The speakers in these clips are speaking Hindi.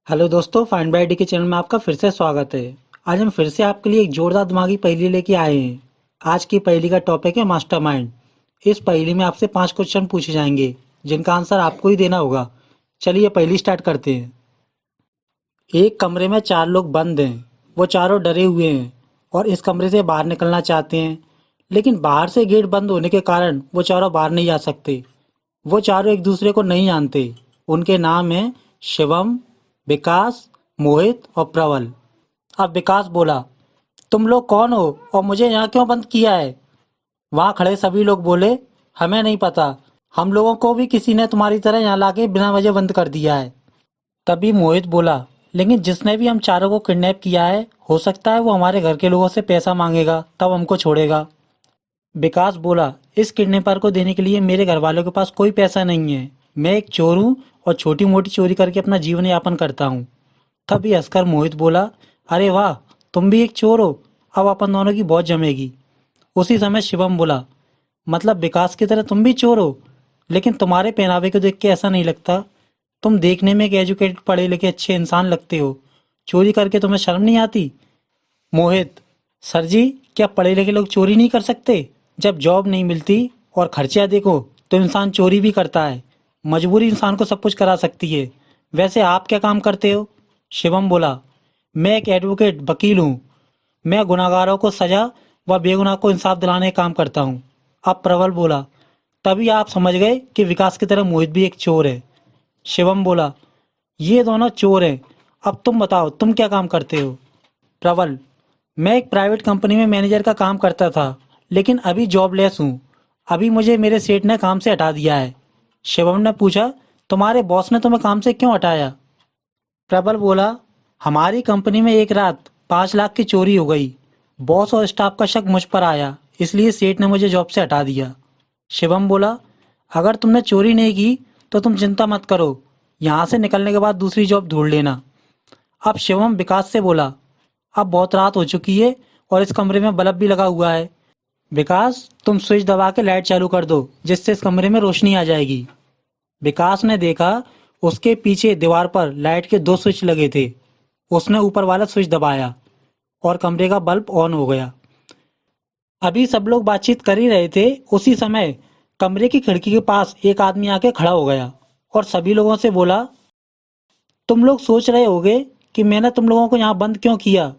हेलो दोस्तों, फाइंड बाय डी के चैनल में आपका फिर से स्वागत है। आज हम फिर से आपके लिए एक जोरदार दिमागी पहेली लेके आए हैं। आज की पहेली का टॉपिक है मास्टरमाइंड। इस पहेली में आपसे 5 क्वेश्चन पूछे जाएंगे जिनका आंसर आपको ही देना होगा। चलिए पहेली स्टार्ट करते हैं। एक कमरे में 4 लोग बंद हैं। वो चारों डरे हुए हैं और इस कमरे से बाहर निकलना चाहते हैं, लेकिन बाहर से गेट बंद होने के कारण वो चारों बाहर नहीं आ सकते। वो चारों एक दूसरे को नहीं जानते। उनके नाम हैं शिवम, विकास, मोहित और प्रबल। अब विकास बोला, तुम लोग कौन हो और मुझे यहाँ क्यों बंद किया है? वहाँ खड़े सभी लोग बोले, हमें नहीं पता। हम लोगों को भी किसी ने तुम्हारी तरह यहाँ लाके बिना वजह बंद कर दिया है। तभी मोहित बोला, लेकिन जिसने भी हम चारों को किडनैप किया है, हो सकता है वो हमारे घर के लोगों से पैसा मांगेगा तब हमको छोड़ेगा। विकास बोला, इस किडनैपर को देने के लिए मेरे घर वालों के पास कोई पैसा नहीं है। मैं एक चोर हूँ और छोटी मोटी चोरी करके अपना जीवन यापन करता हूँ। तभी हंसकर मोहित बोला, अरे वाह, तुम भी एक चोर हो, अब अपन दोनों की बहुत जमेगी। उसी समय शिवम बोला, मतलब विकास की तरह तुम भी चोर हो? लेकिन तुम्हारे पहनावे को देख के ऐसा नहीं लगता। तुम देखने में एक एजुकेटेड पढ़े लिखे अच्छे इंसान लगते हो। चोरी करके तुम्हें शर्म नहीं आती? मोहित, सर जी, क्या पढ़े लिखे लोग चोरी नहीं कर सकते? जब जॉब नहीं मिलती और खर्चा देखो तो इंसान चोरी भी करता है। मजबूरी इंसान को सब कुछ करा सकती है। वैसे आप क्या काम करते हो? शिवम बोला, मैं एक एडवोकेट वकील हूँ। मैं गुनाहगारों को सजा व बेगुनाह को इंसाफ दिलाने का काम करता हूँ। अब प्रबल बोला, तभी आप समझ गए कि विकास की तरह मोहित भी एक चोर है। शिवम बोला, ये दोनों चोर हैं। अब तुम बताओ, तुम क्या काम करते हो? प्रबल, मैं एक प्राइवेट कंपनी में मैनेजर का काम करता था, लेकिन अभी जॉबलेस हूँ। अभी मुझे मेरे सेठ ने काम से हटा दिया है। शिवम ने पूछा, तुम्हारे बॉस ने तुम्हें काम से क्यों हटाया? प्रबल बोला, हमारी कंपनी में एक रात 5 लाख की चोरी हो गई। बॉस और स्टाफ का शक मुझ पर आया, इसलिए सेठ ने मुझे जॉब से हटा दिया। शिवम बोला, अगर तुमने चोरी नहीं की तो तुम चिंता मत करो। यहाँ से निकलने के बाद दूसरी जॉब ढूंढ लेना। अब शिवम विकास से बोला, अब बहुत रात हो चुकी है और इस कमरे में बल्ब भी लगा हुआ है। विकास, तुम स्विच दबा के लाइट चालू कर दो, जिससे इस कमरे में रोशनी आ जाएगी। विकास ने देखा, उसके पीछे दीवार पर लाइट के 2 स्विच लगे थे। उसने ऊपर वाला स्विच दबाया और कमरे का बल्ब ऑन हो गया। अभी सब लोग बातचीत कर ही रहे थे, उसी समय कमरे की खिड़की के पास एक आदमी आके खड़ा हो गया और सभी लोगों से बोला, तुम लोग सोच रहे होगे कि मैंने तुम लोगों को यहाँ बंद क्यों किया।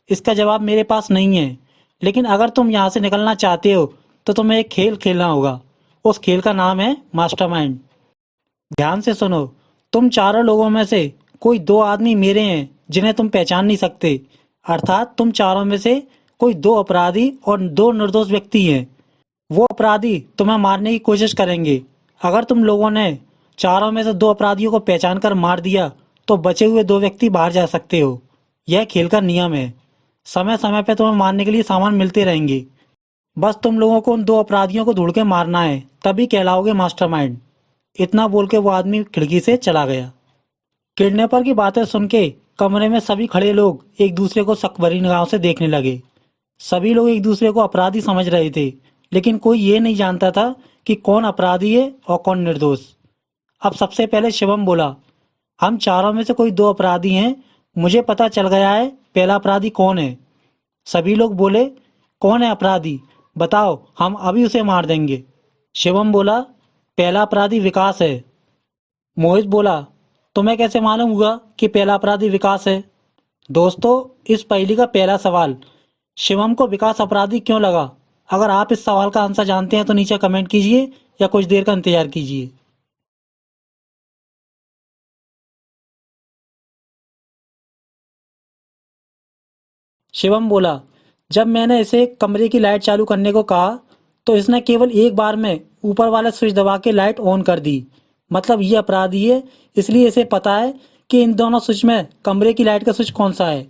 इसका जवाब मेरे पास नहीं है, लेकिन अगर तुम यहाँ से निकलना चाहते हो तो तुम्हें एक खेल खेलना होगा। उस खेल का नाम है मास्टरमाइंड। ध्यान से सुनो, तुम चारों लोगों में से कोई 2 आदमी मेरे हैं जिन्हें तुम पहचान नहीं सकते। अर्थात तुम चारों में से कोई 2 अपराधी और 2 निर्दोष व्यक्ति हैं। वो अपराधी तुम्हें मारने की कोशिश करेंगे। अगर तुम लोगों ने चारों में से 2 अपराधियों को पहचान कर मार दिया तो बचे हुए 2 व्यक्ति बाहर जा सकते हो। यह खेल का नियम है। समय समय पर तुम्हें मारने के लिए सामान मिलते रहेंगे। बस तुम लोगों को उन 2 अपराधियों को ढूंढ के मारना है, तभी कहलाओगे मास्टरमाइंड। इतना बोल के वो आदमी खिड़की से चला गया। किडनैपर की बातें सुन के कमरे में सभी खड़े लोग एक दूसरे को शक भरी निगाहों से देखने लगे। सभी लोग एक दूसरे को अपराधी समझ रहे थे, लेकिन कोई ये नहीं जानता था कि कौन अपराधी है और कौन निर्दोष। अब सबसे पहले शिवम बोला, हम चारों में से कोई 2 अपराधी हैं। मुझे पता चल गया है पहला अपराधी कौन है। सभी लोग बोले, कौन है अपराधी? बताओ, हम अभी उसे मार देंगे। शिवम बोला, पहला अपराधी विकास है। मोहित बोला, तुम्हें कैसे मालूम हुआ कि पहला अपराधी विकास है? दोस्तों, इस पहेली का पहला सवाल, शिवम को विकास अपराधी क्यों लगा? अगर आप इस सवाल का आंसर जानते हैं तो नीचे कमेंट कीजिए या कुछ देर का इंतजार कीजिए। शिवम बोला, जब मैंने इसे कमरे की लाइट चालू करने को कहा तो इसने केवल एक बार में ऊपर वाला स्विच दबा के लाइट ऑन कर दी। मतलब ये अपराधी है, इसलिए इसे पता है कि इन दोनों स्विच में कमरे की लाइट का स्विच कौन सा है।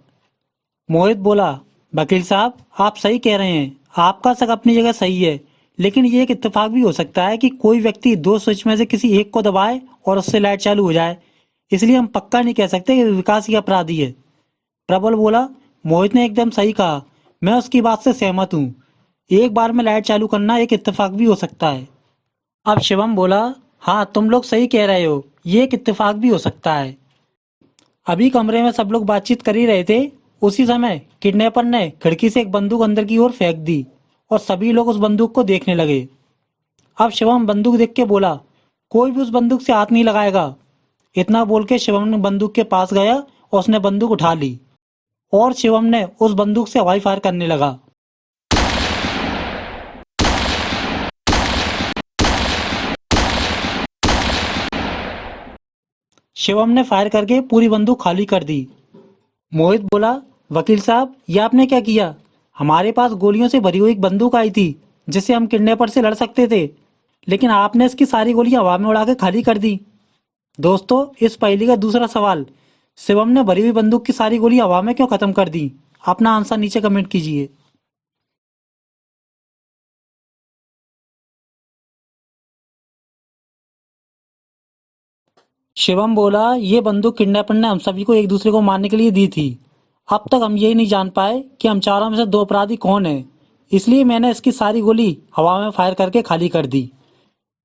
मोहित बोला, वकील साहब, आप सही कह रहे हैं। आपका शक अपनी जगह सही है, लेकिन ये एक इत्तेफाक भी हो सकता है कि कोई व्यक्ति 2 स्विच में से किसी एक को दबाए और उससे लाइट चालू हो जाए। इसलिए हम पक्का नहीं कह सकते कि विकास ही अपराधी है। प्रबल बोला, मोहित ने एकदम सही कहा, मैं उसकी बात से सहमत हूँ। एक बार में लाइट चालू करना एक इत्तेफाक भी हो सकता है। अब शिवम बोला, हाँ तुम लोग सही कह रहे हो, ये एक इत्तेफाक भी हो सकता है। अभी कमरे में सब लोग बातचीत कर ही रहे थे। उसी समय किडनैपर ने खिड़की से एक बंदूक अंदर की ओर फेंक दी और सभी लोग उस बंदूक को देखने लगे। अब शिवम बंदूक देख के बोला, कोई भी उस बंदूक से हाथ नहीं लगाएगा। इतना बोल के शिवम ने बंदूक के पास गया और उसने बंदूक उठा ली और शिवम ने उस बंदूक से हवाई फायर करने लगा। शिवम ने फायर करके पूरी बंदूक खाली कर दी। मोहित बोला, वकील साहब ये आपने क्या किया? हमारे पास गोलियों से भरी हुई एक बंदूक आई थी जिससे हम किडनैपर से लड़ सकते थे, लेकिन आपने इसकी सारी गोलियां हवा में उड़ा के खाली कर दी। दोस्तों, इस पहेली का दूसरा सवाल, शिवम ने भरी हुई बंदूक की सारी गोली हवा में क्यों खत्म कर दी? अपना आंसर नीचे कमेंट कीजिए। शिवम बोला, ये बंदूक किडनैपर ने हम सभी को एक दूसरे को मारने के लिए दी थी। अब तक हम यही नहीं जान पाए कि हम चारों में से दो अपराधी कौन है, इसलिए मैंने इसकी सारी गोली हवा में फायर करके खाली कर दी।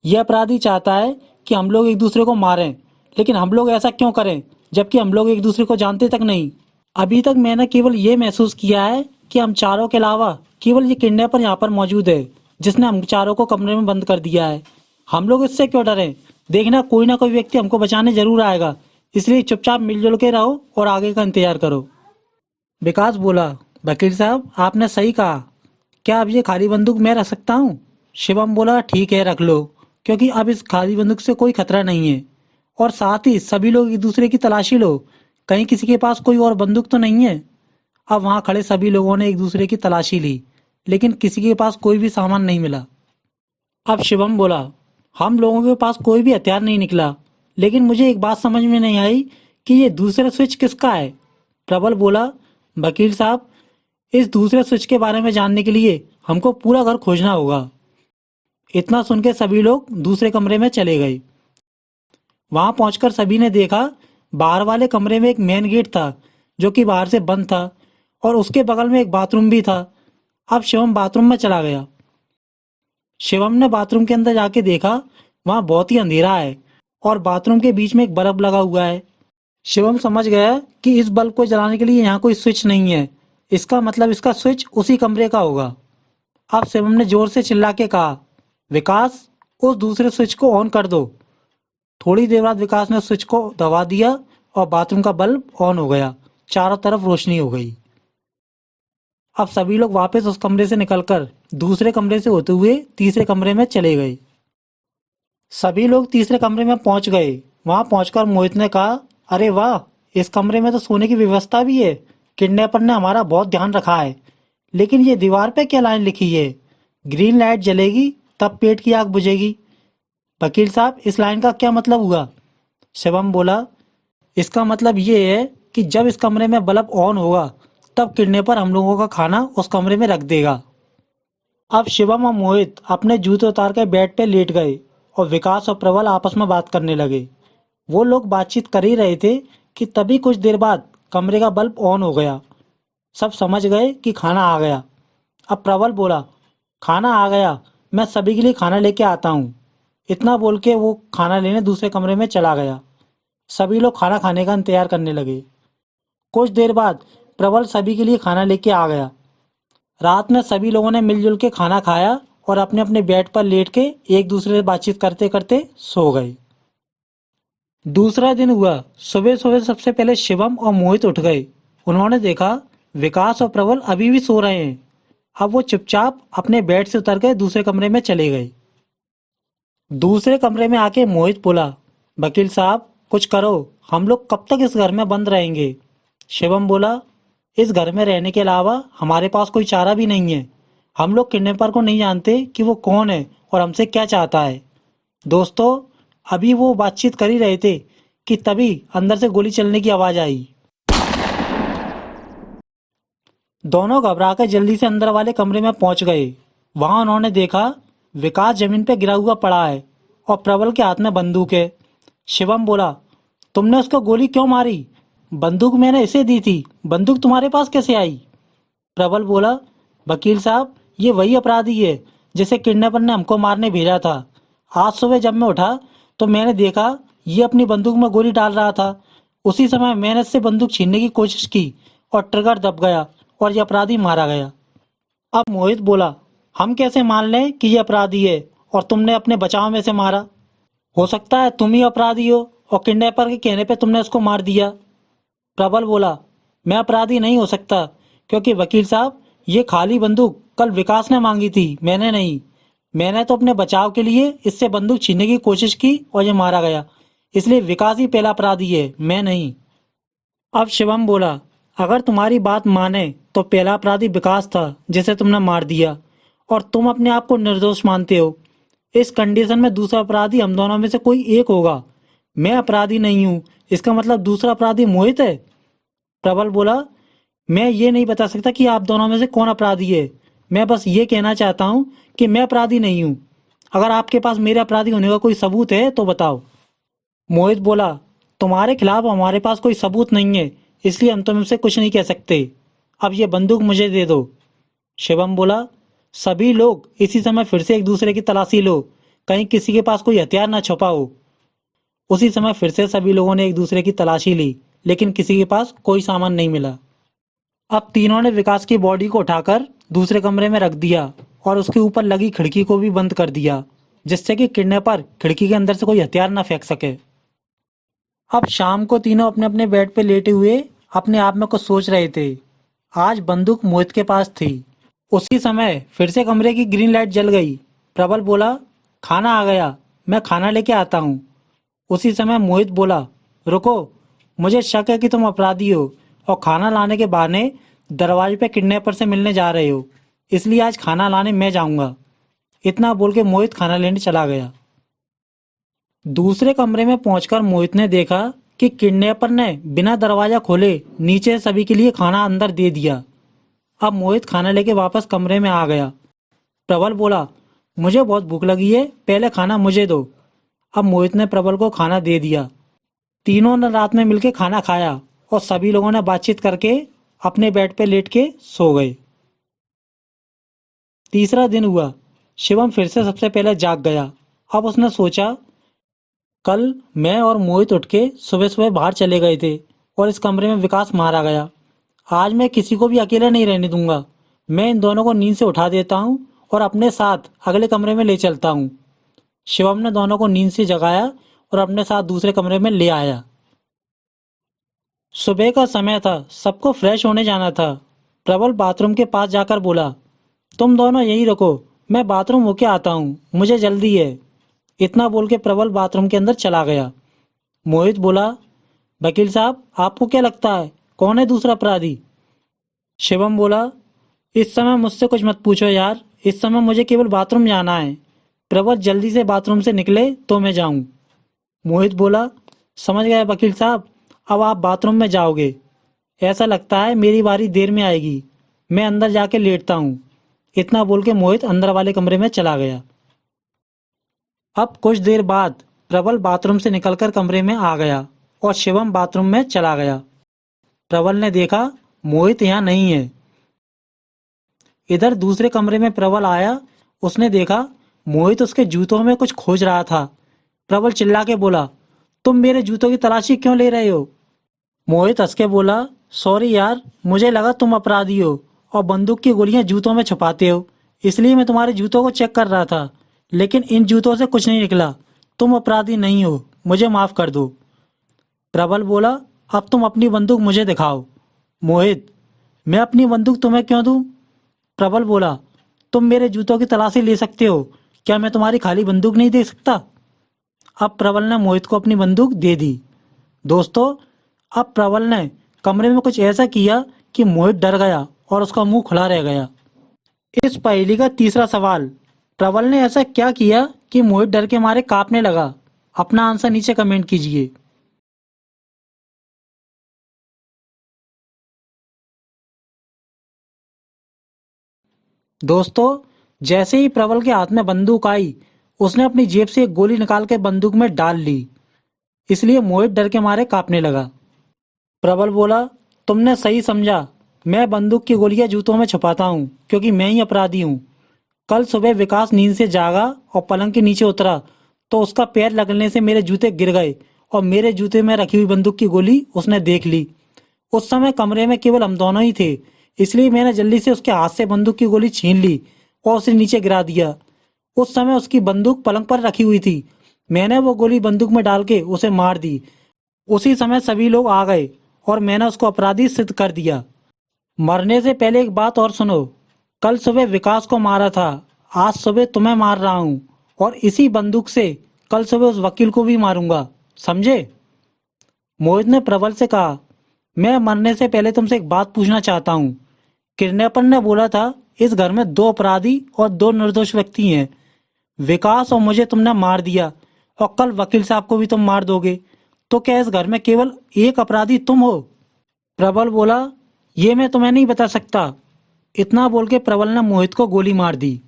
यह अपराधी चाहता है कि हम लोग एक दूसरे को मारें, लेकिन हम लोग ऐसा क्यों करें जबकि हम लोग एक दूसरे को जानते तक नहीं। अभी तक मैंने केवल ये महसूस किया है कि हम चारों के अलावा केवल ये किडनैपर यहाँ पर मौजूद है जिसने हम चारों को कमरे में बंद कर दिया है। हम लोग इससे क्यों डरें? देखना कोई ना कोई व्यक्ति हमको बचाने जरूर आएगा, इसलिए चुपचाप मिलजुल के रहो और आगे का इंतजार करो। विकास बोला, वकील साहब आपने सही कहा, क्या अब ये खाली बंदूक मैं रख सकता हूँ? शिवम बोला, ठीक है रख लो, क्योंकि अब इस खाली बंदूक से कोई खतरा नहीं है। और साथ ही सभी लोग एक दूसरे की तलाशी लो, कहीं किसी के पास कोई और बंदूक तो नहीं है। अब वहां खड़े सभी लोगों ने एक दूसरे की तलाशी ली, लेकिन किसी के पास कोई भी सामान नहीं मिला। अब शिवम बोला, हम लोगों के पास कोई भी हथियार नहीं निकला, लेकिन मुझे एक बात समझ में नहीं आई कि ये दूसरा स्विच किसका है। प्रबल बोला, वकील साहब इस दूसरे स्विच के बारे में जानने के लिए हमको पूरा घर खोजना होगा। इतना सुन के सभी लोग दूसरे कमरे में चले गए। वहां पहुंचकर सभी ने देखा, बाहर वाले कमरे में एक मेन गेट था जो कि बाहर से बंद था और उसके बगल में एक बाथरूम भी था। अब शिवम बाथरूम में चला गया। शिवम ने बाथरूम के अंदर जाके देखा, वहां बहुत ही अंधेरा है और बाथरूम के बीच में एक बल्ब लगा हुआ है। शिवम समझ गया कि इस बल्ब को जलाने के लिए यहाँ कोई स्विच नहीं है, इसका मतलब इसका स्विच उसी कमरे का होगा। अब शिवम ने जोर से चिल्ला के कहा, विकास उस दूसरे स्विच को ऑन कर दो। थोड़ी देर बाद विकास ने स्विच को दबा दिया और बाथरूम का बल्ब ऑन हो गया। चारों तरफ रोशनी हो गई। अब सभी लोग वापस उस कमरे से निकलकर दूसरे कमरे से होते हुए तीसरे कमरे में चले गए। सभी लोग तीसरे कमरे में पहुंच गए। वहां पहुंचकर मोहित ने कहा, अरे वाह, इस कमरे में तो सोने की व्यवस्था भी है। किडनैपर ने हमारा बहुत ध्यान रखा है। लेकिन ये दीवार पे क्या लाइन लिखी है? ग्रीन लाइट जलेगी तब पेट की आग बुझेगी। वकील साहब इस लाइन का क्या मतलब हुआ? शिवम बोला, इसका मतलब ये है कि जब इस कमरे में बल्ब ऑन होगा तब किडनैपर हम लोगों का खाना उस कमरे में रख देगा। अब शिवम और मोहित अपने जूते उतार कर बेड पे लेट गए और विकास और प्रबल आपस में बात करने लगे। वो लोग बातचीत कर ही रहे थे कि तभी कुछ देर बाद कमरे का बल्ब ऑन हो गया। सब समझ गए कि खाना आ गया। अब प्रबल बोला, खाना आ गया, मैं सभी के लिए खाना लेके आता हूँ। इतना बोल के वो खाना लेने दूसरे कमरे में चला गया। सभी लोग खाना खाने का इंतजार करने लगे। कुछ देर बाद प्रबल सभी के लिए खाना लेके आ गया। रात में सभी लोगों ने मिलजुल के खाना खाया और अपने अपने बेड पर लेट के एक दूसरे से बातचीत करते करते सो गए। दूसरा दिन हुआ। सुबह सुबह सबसे पहले शिवम और मोहित उठ गए। उन्होंने देखा विकास और प्रबल अभी भी सो रहे हैं। अब वो चुपचाप अपने बेड से उतर के दूसरे कमरे में चले गए। दूसरे कमरे में आके मोहित बोला, वकील साहब कुछ करो, हम लोग कब तक इस घर में बंद रहेंगे? शिवम बोला, इस घर में रहने के अलावा हमारे पास कोई चारा भी नहीं है। हम लोग किडनैपर को नहीं जानते कि वो कौन है और हमसे क्या चाहता है। दोस्तों, अभी वो बातचीत कर ही रहे थे कि तभी अंदर से गोली चलने की आवाज आई। दोनों घबराकर जल्दी से अंदर वाले कमरे में पहुंच गए। वहां उन्होंने देखा विकास जमीन पर गिरा हुआ पड़ा है और प्रबल के हाथ में बंदूक है। शिवम बोला, तुमने उसको गोली क्यों मारी? बंदूक मैंने इसे दी थी, बंदूक तुम्हारे पास कैसे आई? प्रबल बोला, वकील साहब ये वही अपराधी है जिसे किडनैपर ने हमको मारने भेजा था। आज सुबह जब मैं उठा तो मैंने देखा ये अपनी बंदूक में गोली डाल रहा था। उसी समय मैंने उससे बंदूक छीनने की कोशिश की और ट्रिगर दब गया और ये अपराधी मारा गया। अब मोहित बोला, हम कैसे मान लें कि ये अपराधी है और तुमने अपने बचाव में से मारा? हो सकता है तुम ही अपराधी हो और किडनैपर के कहने पे तुमने उसको मार दिया। प्रबल बोला, मैं अपराधी नहीं हो सकता क्योंकि वकील साहब, ये खाली बंदूक कल विकास ने मांगी थी, मैंने नहीं। मैंने तो अपने बचाव के लिए इससे बंदूक छीनने की कोशिश की और ये मारा गया, इसलिए विकास ही पहला अपराधी है, मैं नहीं। अब शिवम बोला, अगर तुम्हारी बात माने तो पहला अपराधी विकास था जिसे तुमने मार दिया और तुम अपने आप को निर्दोष मानते हो। इस कंडीशन में दूसरा अपराधी हम दोनों में से कोई एक होगा। मैं अपराधी नहीं हूं, इसका मतलब दूसरा अपराधी मोहित है। प्रबल बोला, मैं ये नहीं बता सकता कि आप दोनों में से कौन अपराधी है। मैं बस ये कहना चाहता हूँ कि मैं अपराधी नहीं हूँ। अगर आपके पास मेरे अपराधी होने का कोई सबूत है तो बताओ। मोहित बोला, तुम्हारे खिलाफ हमारे पास कोई सबूत नहीं है, इसलिए हम तुमसे कुछ नहीं कह सकते। अब ये बंदूक मुझे दे दो। शिवम बोला, सभी लोग इसी समय फिर से एक दूसरे की तलाशी लो, कहीं किसी के पास कोई हथियार न छुपा हो। उसी समय फिर से सभी लोगों ने एक दूसरे की तलाशी ली, लेकिन किसी के पास कोई सामान नहीं मिला। अब तीनों ने विकास की बॉडी को उठाकर दूसरे कमरे में रख दिया और उसके ऊपर लगी खिड़की को भी बंद कर दिया, जिससे कि किडनैपर खिड़की के अंदर से कोई हथियार न फेंक सके। अब शाम को तीनों अपने अपने बेड पे लेटे हुए अपने आप में कुछ सोच रहे थे। आज बंदूक मोहित के पास थी। उसी समय फिर से कमरे की ग्रीन लाइट जल गई। प्रबल बोला, खाना आ गया, मैं खाना लेके आता हूँ। उसी समय मोहित बोला, रुको, मुझे शक है कि तुम अपराधी हो और खाना लाने के बहाने दरवाजे पे किडनैपर से मिलने जा रहे हो, इसलिए आज खाना लाने मैं जाऊंगा। इतना बोल के मोहित खाना लेने चला गया। दूसरे कमरे में पहुंचकर मोहित ने देखा कि किडनैपर ने बिना दरवाजा खोले नीचे सभी के लिए खाना अंदर दे दिया। अब मोहित खाना लेके वापस कमरे में आ गया। प्रबल बोला, मुझे बहुत भूख लगी है, पहले खाना मुझे दो। अब मोहित ने प्रबल को खाना दे दिया। तीनों ने रात में मिलकर खाना खाया और सभी लोगों ने बातचीत करके अपने बेड पे लेट के सो गए। तीसरा दिन हुआ। शिवम फिर से सबसे पहले जाग गया। अब उसने सोचा, कल मैं और मोहित उठ के सुबह सुबह बाहर चले गए थे और इस कमरे में विकास मारा गया। आज मैं किसी को भी अकेला नहीं रहने दूंगा। मैं इन दोनों को नींद से उठा देता हूँ और अपने साथ अगले कमरे में ले चलता हूँ। शिवम ने दोनों को नींद से जगाया और अपने साथ दूसरे कमरे में ले आया। सुबह का समय था, सबको फ्रेश होने जाना था। प्रबल बाथरूम के पास जाकर बोला, तुम दोनों यहीं रुको, मैं बाथरूम होके आता हूँ, मुझे जल्दी है। इतना बोल के प्रबल बाथरूम के अंदर चला गया। मोहित बोला, वकील साहब, आपको क्या लगता है कौन है दूसरा अपराधी? शिवम बोला, इस समय मुझसे कुछ मत पूछो यार, इस समय मुझे केवल बाथरूम जाना है। प्रबल जल्दी से बाथरूम से निकले तो मैं जाऊं। मोहित बोला, समझ गए वकील साहब, अब आप बाथरूम में जाओगे। ऐसा लगता है मेरी बारी देर में आएगी, मैं अंदर जाके लेटता हूँ। इतना बोल के मोहित अंदर वाले कमरे में चला गया। अब कुछ देर बाद प्रबल बाथरूम से निकलकर कमरे में आ गया और शिवम बाथरूम में चला गया। प्रबल ने देखा मोहित यहाँ नहीं है। इधर दूसरे कमरे में प्रबल आया, उसने देखा मोहित उसके जूतों में कुछ खोज रहा था। प्रबल चिल्ला के बोला, तुम मेरे जूतों की तलाशी क्यों ले रहे हो? मोहित हंस के बोला, सॉरी यार, मुझे लगा तुम अपराधी हो और बंदूक की गोलियां जूतों में छुपाते हो, इसलिए मैं तुम्हारे जूतों को चेक कर रहा था, लेकिन इन जूतों से कुछ नहीं निकला। तुम अपराधी नहीं हो, मुझे माफ कर दो। प्रबल बोला, अब तुम अपनी बंदूक मुझे दिखाओ। मोहित, मैं अपनी बंदूक तुम्हें क्यों दूं? प्रबल बोला, तुम मेरे जूतों की तलाशी ले सकते हो, क्या मैं तुम्हारी खाली बंदूक नहीं दे सकता? अब प्रबल ने मोहित को अपनी बंदूक दे दी। दोस्तों, अब प्रबल ने कमरे में कुछ ऐसा किया कि मोहित डर गया और उसका मुंह खुला रह गया। इस पहेली का तीसरा सवाल, प्रबल ने ऐसा क्या किया कि मोहित डर के मारे कांपने लगा? अपना आंसर नीचे कमेंट कीजिए। दोस्तों, जैसे ही प्रबल के हाथ में बंदूक आई, उसने अपनी जेब से एक गोली निकाल के बंदूक में डाल ली, इसलिए मोहित डर के मारे कांपने लगा। प्रबल बोला, तुमने सही समझा, मैं बंदूक की गोलियां जूतों में छुपाता हूँ क्योंकि मैं ही अपराधी हूँ। कल सुबह विकास नींद से जागा और पलंग के नीचे उतरा तो उसका पैर लगने से मेरे जूते गिर गए और मेरे जूते में रखी हुई बंदूक की गोली उसने देख ली। उस समय कमरे में केवल हम दोनों ही थे, इसलिए मैंने जल्दी से उसके हाथ से बंदूक की गोली छीन ली और उसे नीचे गिरा दिया। उस समय उसकी बंदूक पलंग पर रखी हुई थी। मैंने वो गोली बंदूक में डाल के उसे मार दी। उसी समय सभी लोग आ गए और मैंने उसको अपराधी सिद्ध कर दिया। मरने से पहले एक बात और सुनो। कल सुबह विकास को मारा था, आज सुबह तुम्हें मार रहा हूँ और इसी बंदूक से कल सुबह उस वकील को भी मारूंगा, समझे? मोहित ने प्रबल से कहा, मैं मरने से पहले तुमसे एक बात पूछना चाहता हूँ। किडनैपर ने बोला था इस घर में 2 अपराधी और 2 निर्दोष व्यक्ति हैं। विकास और मुझे तुमने मार दिया और कल वकील साहब को भी तुम मार दोगे, तो क्या इस घर में केवल एक अपराधी तुम हो? प्रबल बोला, ये मैं तुम्हें नहीं बता सकता। इतना बोल के प्रबल ने मोहित को गोली मार दी।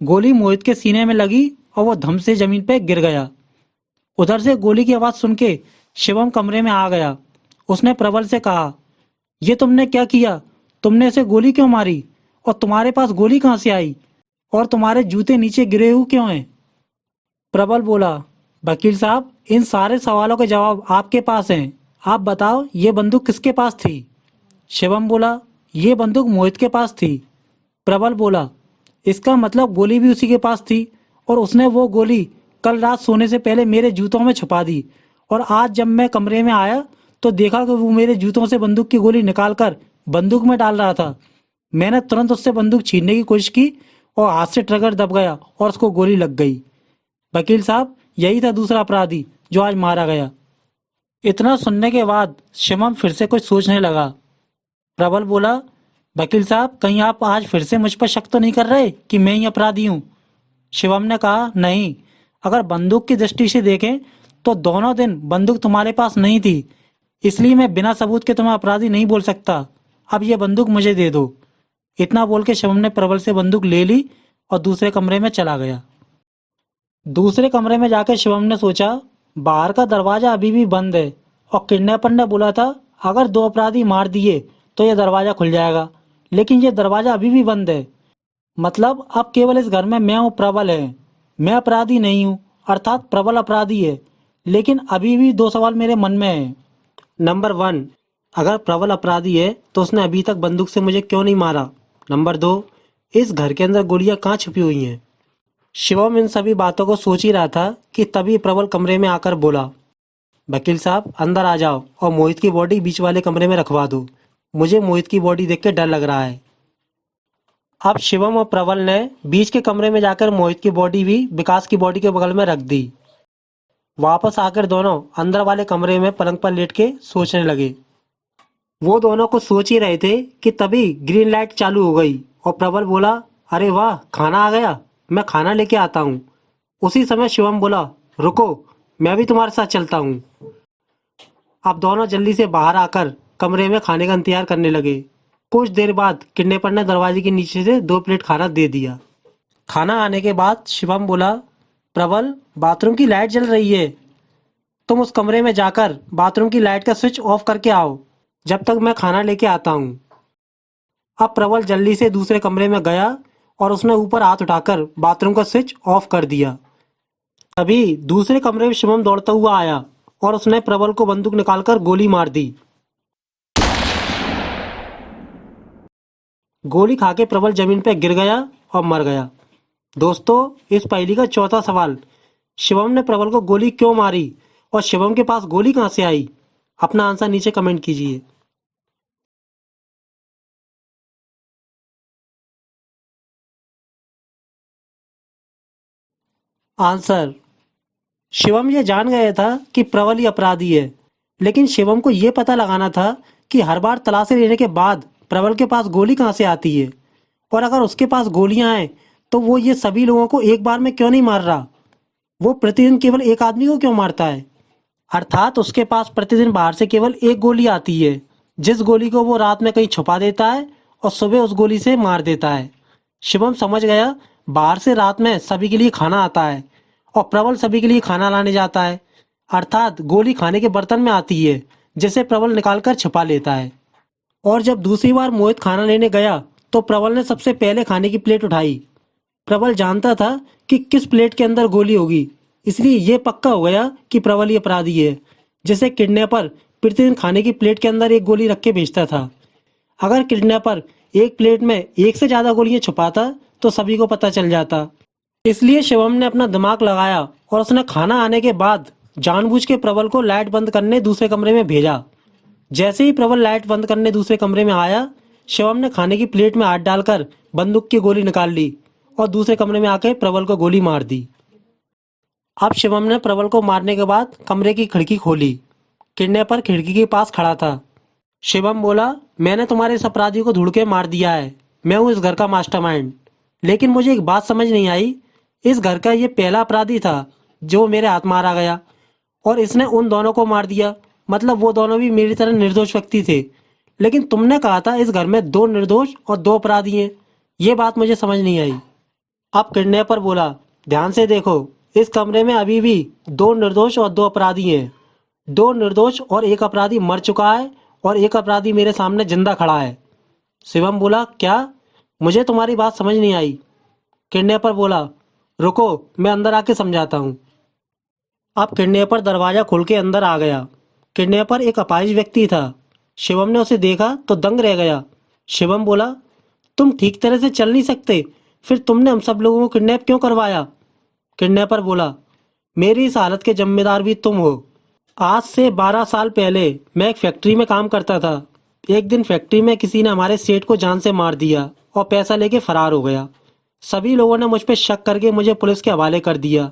गोली मोहित के सीने में लगी और वो धम से जमीन पर गिर गया। उधर से गोली की आवाज सुन के शिवम कमरे में आ गया। उसने प्रबल से कहा, ये तुमने क्या किया? तुमने इसे गोली क्यों मारी? और तुम्हारे पास गोली कहाँ से आई? और तुम्हारे जूते नीचे गिरे हुए क्यों हैं? प्रबल बोला, वकील साहब, इन सारे सवालों के जवाब आपके पास हैं। आप बताओ, ये बंदूक किसके पास थी? शिवम बोला, ये बंदूक मोहित के पास थी। प्रबल बोला, इसका मतलब गोली भी उसी के पास थी और उसने वो गोली कल रात सोने से पहले मेरे जूतों में छुपा दी और आज जब मैं कमरे में आया तो देखा कि वो मेरे जूतों से बंदूक की गोली निकालकर बंदूक में डाल रहा था। मैंने तुरंत उससे बंदूक छीनने की कोशिश की और हाथ से ट्रिगर दब गया और उसको गोली लग गई। वकील साहब, यही था दूसरा अपराधी जो आज मारा गया। इतना सुनने के बाद शिवम फिर से कुछ सोचने लगा। प्रबल बोला, वकील साहब, कहीं आप आज फिर से मुझ पर शक तो नहीं कर रहे कि मैं ही अपराधी हूँ? शिवम ने कहा, नहीं, अगर बंदूक की दृष्टि से देखें तो दोनों दिन बंदूक तुम्हारे पास नहीं थी, इसलिए मैं बिना सबूत के तुम्हें अपराधी नहीं बोल सकता। अब ये बंदूक मुझे दे दो। इतना बोल के शिवम ने प्रबल से बंदूक ले ली और दूसरे कमरे में चला गया। दूसरे कमरे में जाकर शिवम ने सोचा, बाहर का दरवाजा अभी भी बंद है और किडनैपर ने बोला था अगर 2 अपराधी मार दिए तो यह दरवाजा खुल जाएगा, लेकिन यह दरवाजा अभी भी बंद है। मतलब अब केवल इस घर में मैं हूँ, प्रबल है। मैं अपराधी नहीं हूँ, अर्थात प्रबल अपराधी है। लेकिन अभी भी 2 सवाल मेरे मन में हैं। नंबर 1, अगर प्रबल अपराधी है तो उसने अभी तक बंदूक से मुझे क्यों नहीं मारा? नंबर 2, इस घर के अंदर गोलियां कहाँ छुपी हुई हैं? शिवम इन सभी बातों को सोच ही रहा था कि तभी प्रबल कमरे में आकर बोला, वकील साहब, अंदर आ जाओ और मोहित की बॉडी बीच वाले कमरे में रखवा दो। मुझे मोहित की बॉडी देख के डर लग रहा है। अब शिवम और प्रबल ने बीच के कमरे में जाकर मोहित की बॉडी भी विकास की बॉडी के बगल में रख दी। वापस आकर दोनों अंदर वाले कमरे में पलंग पर लेट के सोचने लगे। वो दोनों को सोच ही रहे थे कि तभी ग्रीन लाइट चालू हो गई और प्रबल बोला, अरे वाह, खाना आ गया, मैं खाना लेके आता हूँ। उसी समय शिवम बोला, रुको, मैं भी तुम्हारे साथ चलता हूँ। अब दोनों जल्दी से बाहर आकर कमरे में खाने का इंतजार करने लगे। कुछ देर बाद किडनैपर ने दरवाजे के नीचे से 2 प्लेट खाना दे दिया। खाना आने के बाद शिवम बोला, प्रबल, बाथरूम की लाइट जल रही है, तुम उस कमरे में जाकर बाथरूम की लाइट का स्विच ऑफ करके आओ जब तक मैं खाना लेके आता हूँ। अब प्रबल जल्दी से दूसरे कमरे में गया और उसने ऊपर हाथ उठाकर बाथरूम का स्विच ऑफ कर दिया। तभी दूसरे कमरे में शिवम दौड़ता हुआ आया और उसने प्रबल को बंदूक निकालकर गोली मार दी। गोली खा के प्रबल जमीन पर गिर गया और मर गया। दोस्तों, इस पहेली का चौथा सवाल, शिवम ने प्रबल को गोली क्यों मारी और शिवम के पास गोली कहां से आई? अपना आंसर नीचे कमेंट कीजिए। आंसर, शिवम ये जान गया था कि प्रबल ही अपराधी है, लेकिन शिवम को ये पता लगाना था कि हर बार तलाशी लेने के बाद प्रबल के पास गोली कहां से आती है और अगर उसके पास गोलियां हैं तो वो ये सभी लोगों को एक बार में क्यों नहीं मार रहा? वो प्रतिदिन केवल एक आदमी को क्यों मारता है? अर्थात उसके पास प्रतिदिन बाहर से केवल एक गोली आती है, जिस गोली को वो रात में कहीं छुपा देता है और सुबह उस गोली से मार देता है। शिवम समझ गया, बाहर से रात में सभी के लिए खाना आता है और प्रबल सभी के लिए खाना लाने जाता है, अर्थात गोली खाने के बर्तन में आती है जिसे प्रबल निकालकर छिपा लेता है। और जब दूसरी बार मोहित खाना लेने गया तो प्रबल ने सबसे पहले खाने की प्लेट उठाई। प्रबल जानता था कि किस प्लेट के अंदर गोली होगी, इसलिए ये पक्का हो गया कि प्रबल ही अपराधी है, जिसे किडनैपर प्रतिदिन खाने की प्लेट के अंदर एक गोली रख के भेजता था। अगर किडनैपर एक प्लेट में एक से ज़्यादा गोलियां छुपाता तो सभी को पता चल जाता। इसलिए शिवम ने अपना दिमाग लगाया और उसने खाना आने के बाद जानबूझ के प्रबल को लाइट बंद करने दूसरे कमरे में भेजा। जैसे ही प्रबल लाइट बंद करने दूसरे कमरे में आया, शिवम ने खाने की प्लेट में हाथ डालकर बंदूक की गोली निकाल ली और दूसरे कमरे में आके प्रबल को गोली मार दी। अब शिवम ने प्रबल को मारने के बाद कमरे की खिड़की खोली। किडनैपर खिड़की के पास खड़ा था। शिवम बोला, मैंने तुम्हारे इस अपराधी को ढूंढ के मार दिया है। मैं हूँ इस घर का मास्टरमाइंड। लेकिन मुझे एक बात समझ नहीं आई, इस घर का ये पहला अपराधी था जो मेरे हाथ मारा गया और इसने उन दोनों को मार दिया। मतलब वो दोनों भी मेरी तरह निर्दोष व्यक्ति थे। लेकिन तुमने कहा था इस घर में 2 निर्दोष और 2 अपराधी हैं। ये बात मुझे समझ नहीं आई। अब किडनैपर बोला, ध्यान से देखो, इस कमरे में अभी भी 2 निर्दोष और 2 अपराधी हैं। 2 निर्दोष और 1 अपराधी मर चुका है और 1 अपराधी मेरे सामने जिंदा खड़ा है। शिवम बोला, क्या? मुझे तुम्हारी बात समझ नहीं आई। किडनैपर बोला, रुको, मैं अंदर आके समझाता हूँ। अब किडनैपर दरवाजा खोल के अंदर आ गया। किडनैपर एक अपाहिज व्यक्ति था। शिवम ने उसे देखा तो दंग रह गया। शिवम बोला, तुम ठीक तरह से चल नहीं सकते, फिर तुमने हम सब लोगों को किडनैप क्यों करवाया? किडनैपर बोला, मेरी इस हालत के जिम्मेदार भी तुम हो। आज से 12 साल पहले मैं एक फैक्ट्री में काम करता था। एक दिन फैक्ट्री में किसी ने हमारे सेठ को जान से मार दिया और पैसा लेके फरार हो गया। सभी लोगों ने मुझ पर शक करके मुझे पुलिस के हवाले कर दिया।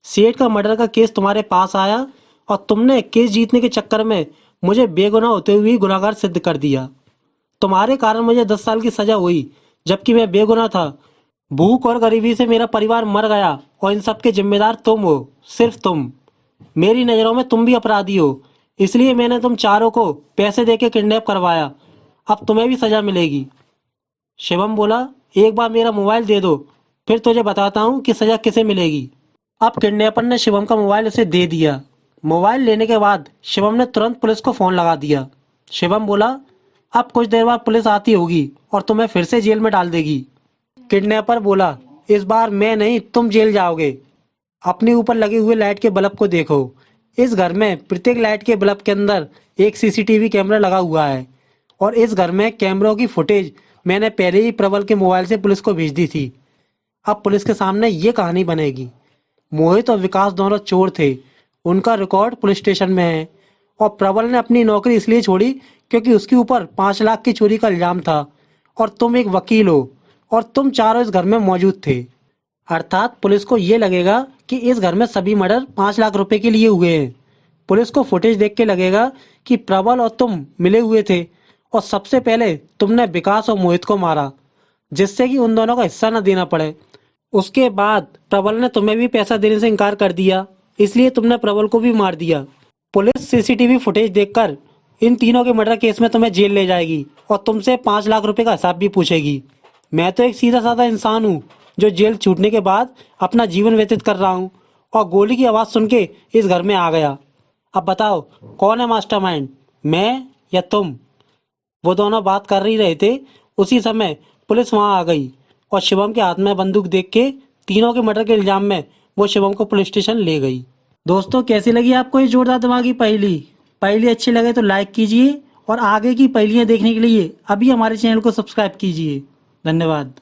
सेठ का मर्डर का केस तुम्हारे पास आया और तुमने केस जीतने के चक्कर में मुझे बेगुनाह होते हुए गुनहगार सिद्ध कर दिया। तुम्हारे कारण मुझे 10 साल की सजा हुई, जबकि मैं बेगुनाह था। भूख और गरीबी से मेरा परिवार मर गया और इन सब के जिम्मेदार तुम हो, सिर्फ तुम। मेरी नज़रों में तुम भी अपराधी हो, इसलिए मैंने तुम चारों को पैसे देके किडनैप करवाया। अब तुम्हें भी सजा मिलेगी। शिवम बोला, एक बार मेरा मोबाइल दे दो, फिर तुझे बताता हूँ कि सजा किसे मिलेगी। अब किडनैपर ने शिवम का मोबाइल उसे दे दिया। मोबाइल लेने के बाद शिवम ने तुरंत पुलिस को फोन लगा दिया। शिवम बोला, अब कुछ देर बाद पुलिस आती होगी और तुम्हें फिर से जेल में डाल देगी। किडनैपर बोला, इस बार मैं नहीं, तुम जेल जाओगे। अपने ऊपर लगे हुए लाइट के बल्ब को देखो। इस घर में प्रत्येक लाइट के बल्ब के अंदर एक सीसीटीवी कैमरा लगा हुआ है और इस घर में कैमरों की फुटेज मैंने पहले ही प्रबल के मोबाइल से पुलिस को भेज दी थी। अब पुलिस के सामने ये कहानी बनेगी। मोहित और विकास दोनों चोर थे। उनका रिकॉर्ड पुलिस स्टेशन में है और प्रबल ने अपनी नौकरी इसलिए छोड़ी क्योंकि उसके ऊपर 5 लाख की चोरी का इल्जाम था और तुम एक वकील हो और तुम चारों इस घर में मौजूद थे। अर्थात पुलिस को ये लगेगा कि इस घर में सभी मर्डर 5 लाख रुपए के लिए हुए हैं। पुलिस को फुटेज देख के लगेगा कि प्रबल और तुम मिले हुए थे और सबसे पहले तुमने विकास और मोहित को मारा, जिससे कि उन दोनों का हिस्सा न देना पड़े। उसके बाद प्रबल ने तुम्हें भी पैसा देने से इनकार कर दिया, इसलिए तुमने प्रबल को भी मार दिया। पुलिस सीसीटीवी फुटेज देखकर इन तीनों के मर्डर केस में तुम्हें जेल ले जाएगी और तुमसे 5 लाख रुपए का हिसाब भी पूछेगी। मैं तो एक सीधा साधा इंसान हूँ जो जेल छूटने के बाद अपना जीवन व्यतीत कर रहा हूँ और गोली की आवाज़ सुन के इस घर में आ गया। अब बताओ, कौन है मास्टरमाइंड, मैं या तुम? वो दोनों बात कर ही रहे थे, उसी समय पुलिस वहां आ गई और शिवम के हाथ में बंदूक देख के तीनों के मर्डर के इल्जाम में वो शिवम को पुलिस स्टेशन ले गई। दोस्तों, कैसी लगी आपको ये जोरदार दिमागी पहेली? पहेली अच्छी लगे तो लाइक कीजिए और आगे की पहेलियां देखने के लिए अभी हमारे चैनल को सब्सक्राइब कीजिए। धन्यवाद।